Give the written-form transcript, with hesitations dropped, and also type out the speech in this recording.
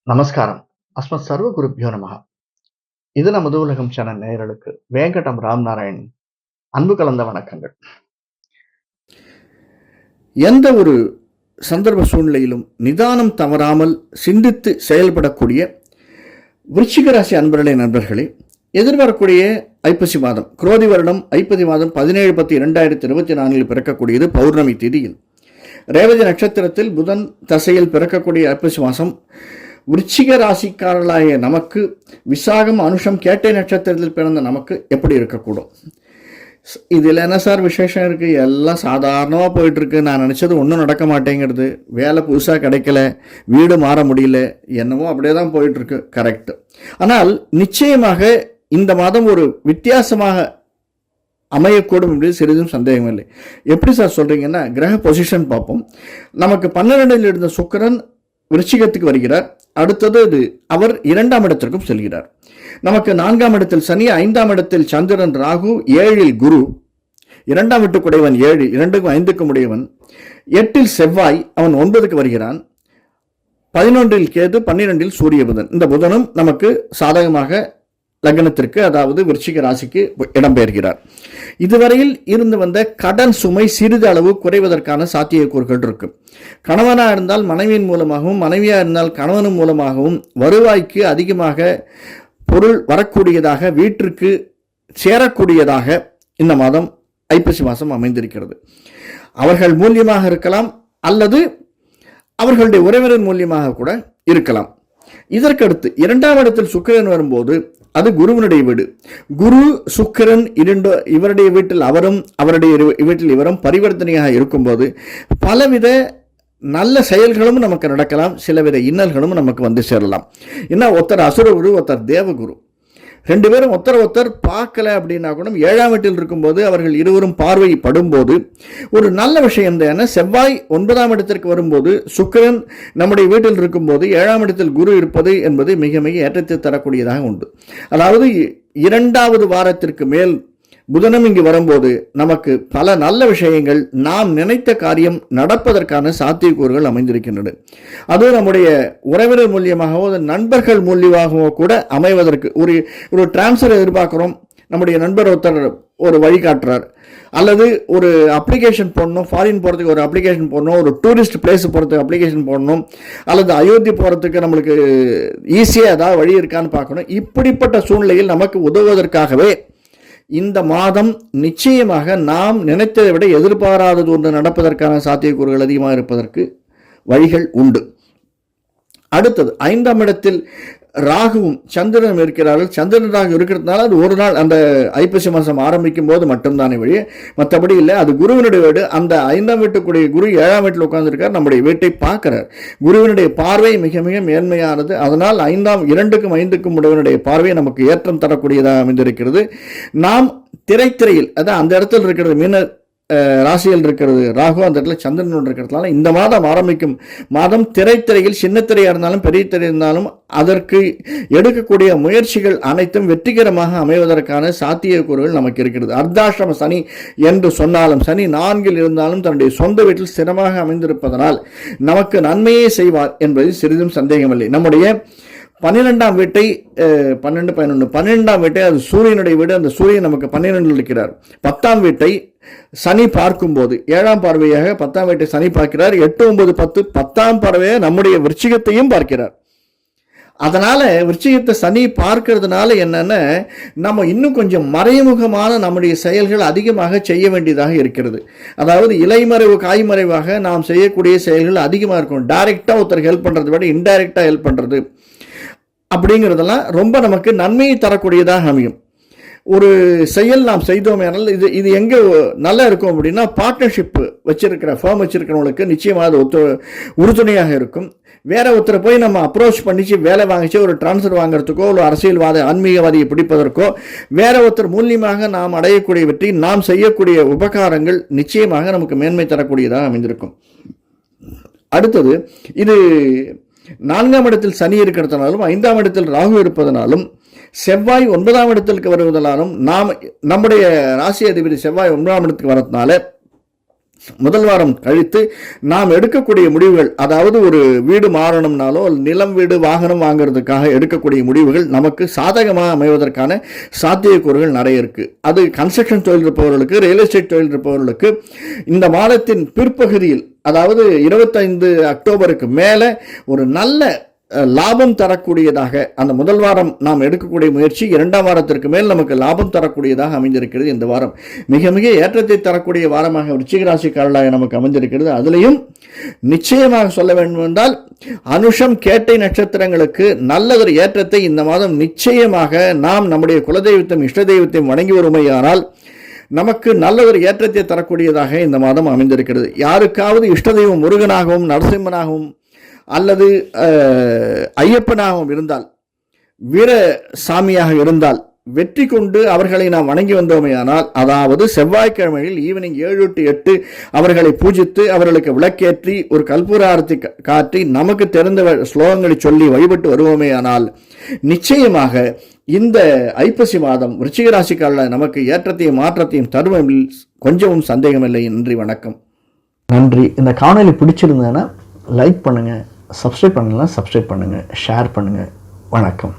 நமஸ்காரம். அஸ்மத் சர்வ குருப்பியோ நமஹ. இது நமது உலகம் சேனல் நேயர்களுக்கு வேங்கடம் ராம் நாராயண் அன்பு கலந்த வணக்கங்கள். எந்த ஒரு சந்தர்ப்ப சூழ்நிலையிலும் நிதானம் தவறாமல் சிந்தித்து செயல்படக்கூடிய விருச்சிக ராசி நண்பர்களே, எதிர்வரக்கூடிய ஐப்பசி மாதம், குரோதி வருடம் ஐப்பசி மாதம் 17/10/2024 பிறக்கக்கூடியது பௌர்ணமி திதியில். ரேவதி நட்சத்திரத்தில் புதன் தசையில் பிறக்கக்கூடிய ஐப்பசி மாதம் விருச்சிக ராசிக்காரர்களாகிய நமக்கு, விசாகம் அனுஷம் கேட்டை நட்சத்திரத்தில் பிறந்த நமக்கு எப்படி இருக்கக்கூடும்? இதில் என்ன சார் விசேஷம் இருக்குது? எல்லாம் சாதாரணமாக போயிட்டுருக்கு. நான் நினச்சது ஒன்றும் நடக்க மாட்டேங்கிறது, வேலை புதுசாக கிடைக்கல, வீடு மாற முடியல, என்னமோ அப்படியே தான் போயிட்டுருக்கு. கரெக்டு. ஆனால் நிச்சயமாக இந்த மாதம் ஒரு வித்தியாசமாக அமையக்கூடும் என்று சிறிதும் சந்தேகம் இல்லை. எப்படி சார் சொல்கிறீங்கன்னா, கிரக பொசிஷன் பார்ப்போம். நமக்கு 12இல் இருந்த சுக்கிரன் விருச்சிகத்துக்கு வருகிறார். அடுத்தது அவர் 2ஆம் இடத்திற்கும் செல்கிறார். நமக்கு 4ஆம் இடத்தில் சனி, 5ஆம் இடத்தில் சந்திரன், ராகு, 7இல் குரு, 2ஆம் வீட்டுக்குடையவன் 7, 2க்கும் 5க்கும் உடையவன், 8இல் செவ்வாய், அவன் 9க்கு வருகிறான், 11இல் கேது, 12இல் சூரிய புதன். இந்த புதனும் நமக்கு சாதகமாக லக்னத்திற்கு, அதாவது விருச்சிக ராசிக்கு இடம்பெயர்கிறார். இதுவரையில் இருந்து வந்த கடன் சுமை சிறிது அளவு குறைவதற்கான சாத்தியக்கூறுகள் இருக்கு. கணவனாக இருந்தால் மனைவியின் மூலமாகவும், மனைவியாக இருந்தால் கணவனும் மூலமாகவும் வருவாய்க்கு அதிகமாக பொருள் வரக்கூடியதாக, வீட்டிற்கு சேரக்கூடியதாக இந்த மாதம் ஐப்பசி மாதம் அமைந்திருக்கிறது. அவர்கள் மூலியமாக இருக்கலாம், அல்லது அவர்களுடைய உறவினர் மூலியமாக கூட இருக்கலாம். இதற்கடுத்து 2ஆம் இடத்தில் சுக்கிரன் வரும்போது அது குருவினுடைய வீடு. குரு சுக்கிரன் இவருடைய வீட்டில் அவரும், அவருடைய வீட்டில் இவரும் பரிவர்த்தனையாக இருக்கும்போது பலவித நல்ல செயல்களும் நமக்கு நடக்கலாம், சிலவித இன்னல்களும் நமக்கு வந்து சேரலாம். ஏன்னா ஒருத்தர் அசுரகுரு, ஒருத்தர் தேவகுரு, 2 பேரும் ஒருத்தர் பார்க்கல அப்படின்னா கூட 7ஆம் வீட்டில் இருக்கும்போது அவர்கள் இருவரும் பார்வை படும்போது ஒரு நல்ல விஷயம் தான். செவ்வாய் 9ஆம் இடத்திற்கு வரும்போது சுக்கிரன் நம்முடைய வீட்டில் இருக்கும்போது 7ஆம் இடத்தில் குரு இருப்பது என்பது மிக மிக ஏற்றத்தை தரக்கூடியதாக உண்டு. அதாவது 2வது வாரத்திற்கு மேல் புதனும் இங்கு வரும்போது நமக்கு பல நல்ல விஷயங்கள், நாம் நினைத்த காரியம் நடப்பதற்கான சாத்தியக்கூறுகள் அமைந்திருக்கின்றன. அதுவும் நம்முடைய உறவினர் மூலியமாகவோ நண்பர்கள் மூலியமாகவோ கூட அமைவதற்கு ஒரு டிரான்ஸ்ஃபர் எதிர்பார்க்கிறோம். நம்முடைய நண்பர் ஒருத்தர் ஒரு வழிகாட்டுறார், அல்லது ஒரு அப்ளிகேஷன் போடணும், ஃபாரின் போகிறதுக்கு ஒரு அப்ளிகேஷன் போடணும், ஒரு டூரிஸ்ட் பிளேஸ் போகிறதுக்கு அப்ளிகேஷன் போடணும், அல்லது அயோத்தி போகிறதுக்கு நம்மளுக்கு ஈஸியாக ஏதாவது வழி இருக்கான்னு பார்க்கணும். இப்படிப்பட்ட சூழ்நிலையில் நமக்கு உதவுவதற்காகவே இந்த மாதம் நிச்சயமாக நாம் நினைத்ததை விட எதிர்பாராதது ஒன்று நடப்பதற்கான சாத்தியக்கூறுகள் அதிகமாக இருப்பதற்கு வழிகள் உண்டு. அடுத்தது 5ஆம் இடத்தில் ராகுவும் சந்திரனும் இருக்கிறார்கள். சந்திரன் ராகு இருக்கிறதுனால அது ஒரு நாள் அந்த ஐப்பசி மாதம் ஆரம்பிக்கும் போது மட்டும்தானே வழி, மற்றபடி இல்லை. அது குருவினுடைய வீடு. அந்த 5ஆம் வீட்டுக்குடைய குரு 7ஆம் வீட்டில் உட்கார்ந்துருக்கார், நம்முடைய வீட்டை பார்க்கிறார். குருவினுடைய பார்வை மிக மிக மேன்மையானது. அதனால் 2க்கும் 5க்கும் உடையவனுடைய பார்வை நமக்கு ஏற்றம் தரக்கூடியதாக அமைந்திருக்கிறது. நாம் திரையில், அதான் அந்த இடத்துல இருக்கிறது மீன ராசியில் இருக்கிறது ராகு, அந்த இடத்துல சந்திரன் இருக்கிறதுனால இந்த மாதம் ஆரம்பிக்கும் மாதம் திரையில், சின்ன திரையாக இருந்தாலும் பெரிய திரை இருந்தாலும் அதற்கு எடுக்கக்கூடிய முயற்சிகள் அனைத்தும் வெற்றிகரமாக அமைவதற்கான சாத்தியக்கூறுகள் நமக்கு இருக்கிறது. அர்த்தாஷ்டம சனி என்று சொன்னாலும், சனி 4இல் இருந்தாலும் தன்னுடைய சொந்த வீட்டில் ஸ்திரமாக அமைந்திருப்பதனால் நமக்கு நன்மையே செய்வார் என்பதில் சிறிதும் சந்தேகமில்லை. நம்முடைய 12ஆம் வீட்டை 12ஆம் வீட்டை அது சூரியனுடைய வீடு. அந்த சூரியன் நமக்கு 12இல் இருக்கிறார். 10ஆம் வீட்டை சனி பார்க்கும்போது 7ஆம் பார்வையாக 10ஆம் வீட்டை சனி பார்க்கிறார். 8, 9, 10 10ஆம் பார்வையாக நம்முடைய விருச்சிகத்தையும் பார்க்கிறார். அதனால விருச்சிகத்தை சனி பார்க்கறதுனால என்னன்னா, நம்ம இன்னும் கொஞ்சம் மறைமுகமான நம்முடைய செயல்கள் அதிகமாக செய்ய வேண்டியதாக இருக்கிறது. அதாவது இலைமறைவு காய்மறைவாக நாம் செய்யக்கூடிய செயல்கள் அதிகமாக இருக்கும். டைரக்டா ஒருத்தர் ஹெல்ப் பண்றதை விட இன்டைரக்டா ஹெல்ப் பண்றது அப்படிங்கிறதெல்லாம் ரொம்ப நமக்கு நன்மையை தரக்கூடியதாக அமையும். ஒரு செயல் நாம் செய்தோமே, இது எங்கே நல்லா இருக்கும் அப்படின்னா, பார்ட்னர்ஷிப் வச்சிருக்கிற ஃபார்ம் வச்சிருக்கிறவங்களுக்கு நிச்சயமாக அது உறுதுணையாக இருக்கும். வேற ஒருத்தரை போய் நம்ம அப்ரோச் பண்ணிச்சு வேலை வாங்கிச்சு ஒரு டிரான்ஸ்ஃபர் வாங்குறதுக்கோ, ஒரு அரசியல்வாத ஆன்மீகவாதியை பிடிப்பதற்கு வேற ஒருத்தர் மூலியமாக நாம் அடையக்கூடிய வெற்றி, நாம் செய்யக்கூடிய உபகாரங்கள் நிச்சயமாக நமக்கு மேன்மை தரக்கூடியதாக அமைந்திருக்கும். அடுத்தது இது 4ஆம் இடத்தில் சனி இருக்கிறதுனாலும் 5ஆம் இடத்தில் ராகு இருப்பதனாலும் செவ்வாய் 9ஆம் இடத்திற்கு வருவதனாலும் நம்முடைய ராசி அதிபதி செவ்வாய் 9ஆம் இடத்துக்கு வரதுனால முதல் வாரம் கழித்து நாம் எடுக்கக்கூடிய முடிவுகள், அதாவது ஒரு வீடு மாறணும்னாலோ நிலம் வீடு வாகனம் வாங்குறதுக்காக எடுக்கக்கூடிய முடிவுகள் நமக்கு சாதகமாக அமைவதற்கான சாத்தியக்கூறுகள் நிறைய இருக்குது. அது கன்ஸ்ட்ரக்ஷன் தொழில் இருப்பவர்களுக்கு, ரியல் எஸ்டேட் தொழில் இருப்பவர்களுக்கு இந்த மாதத்தின் பிற்பகுதியில், அதாவது 25 அக்டோபருக்கு மேலே ஒரு நல்ல லாபம் தரக்கூடியதாக, அந்த முதல் வாரம் நாம் எடுக்கக்கூடிய முயற்சி 2ஆம் வாரத்திற்கு மேல் நமக்கு லாபம் தரக்கூடியதாக அமைந்திருக்கிறது. இந்த வாரம் மிக மிக ஏற்றத்தை தரக்கூடிய வாரமாக விருச்சிக ராசிக்காரர்களாக நமக்கு அமைந்திருக்கிறது. அதிலையும் நிச்சயமாக சொல்ல வேண்டும் என்றால் அனுஷம் கேட்டை நட்சத்திரங்களுக்கு நல்லதொரு ஏற்றத்தை இந்த மாதம் நிச்சயமாக நாம் நம்முடைய குலதெய்வத்தையும் இஷ்ட தெய்வத்தையும் வணங்கி வருமையானால் நமக்கு நல்லதொரு ஏற்றத்தை தரக்கூடியதாக இந்த மாதம் அமைந்திருக்கிறது. யாருக்காவது இஷ்ட தெய்வம் முருகனாகவும் நரசிம்மனாகவும் அல்லது ஐயப்பனாகவும் இருந்தால், வீர சாமியாக இருந்தால் வெற்றி கொண்டு அவர்களை நாம் வணங்கி வந்தோமையானால், அதாவது செவ்வாய்க்கிழமையில் ஈவினிங் 7 to 8 அவர்களை பூஜித்து அவர்களுக்கு விளக்கேற்றி ஒரு கற்பூர ஆரத்தி காட்டி நமக்கு தெரிந்த ஸ்லோகங்களை சொல்லி வழிபட்டு வருவோமேயானால் நிச்சயமாக இந்த ஐப்பசி மாதம் விருச்சிக ராசிக்காரர்கள் நமக்கு ஏற்றத்தையும் மாற்றத்தையும் தருவதில் கொஞ்சமும் சந்தேகமில்லை. நன்றி, வணக்கம். நன்றி. இந்த காணொளி பிடிச்சிருந்ததுன்னா லைக் பண்ணுங்கள், சப்ஸ்கிரைப் பண்ணலாம் சப்ஸ்கிரைப் பண்ணுங்கள், ஷேர் பண்ணுங்கள். வணக்கம்.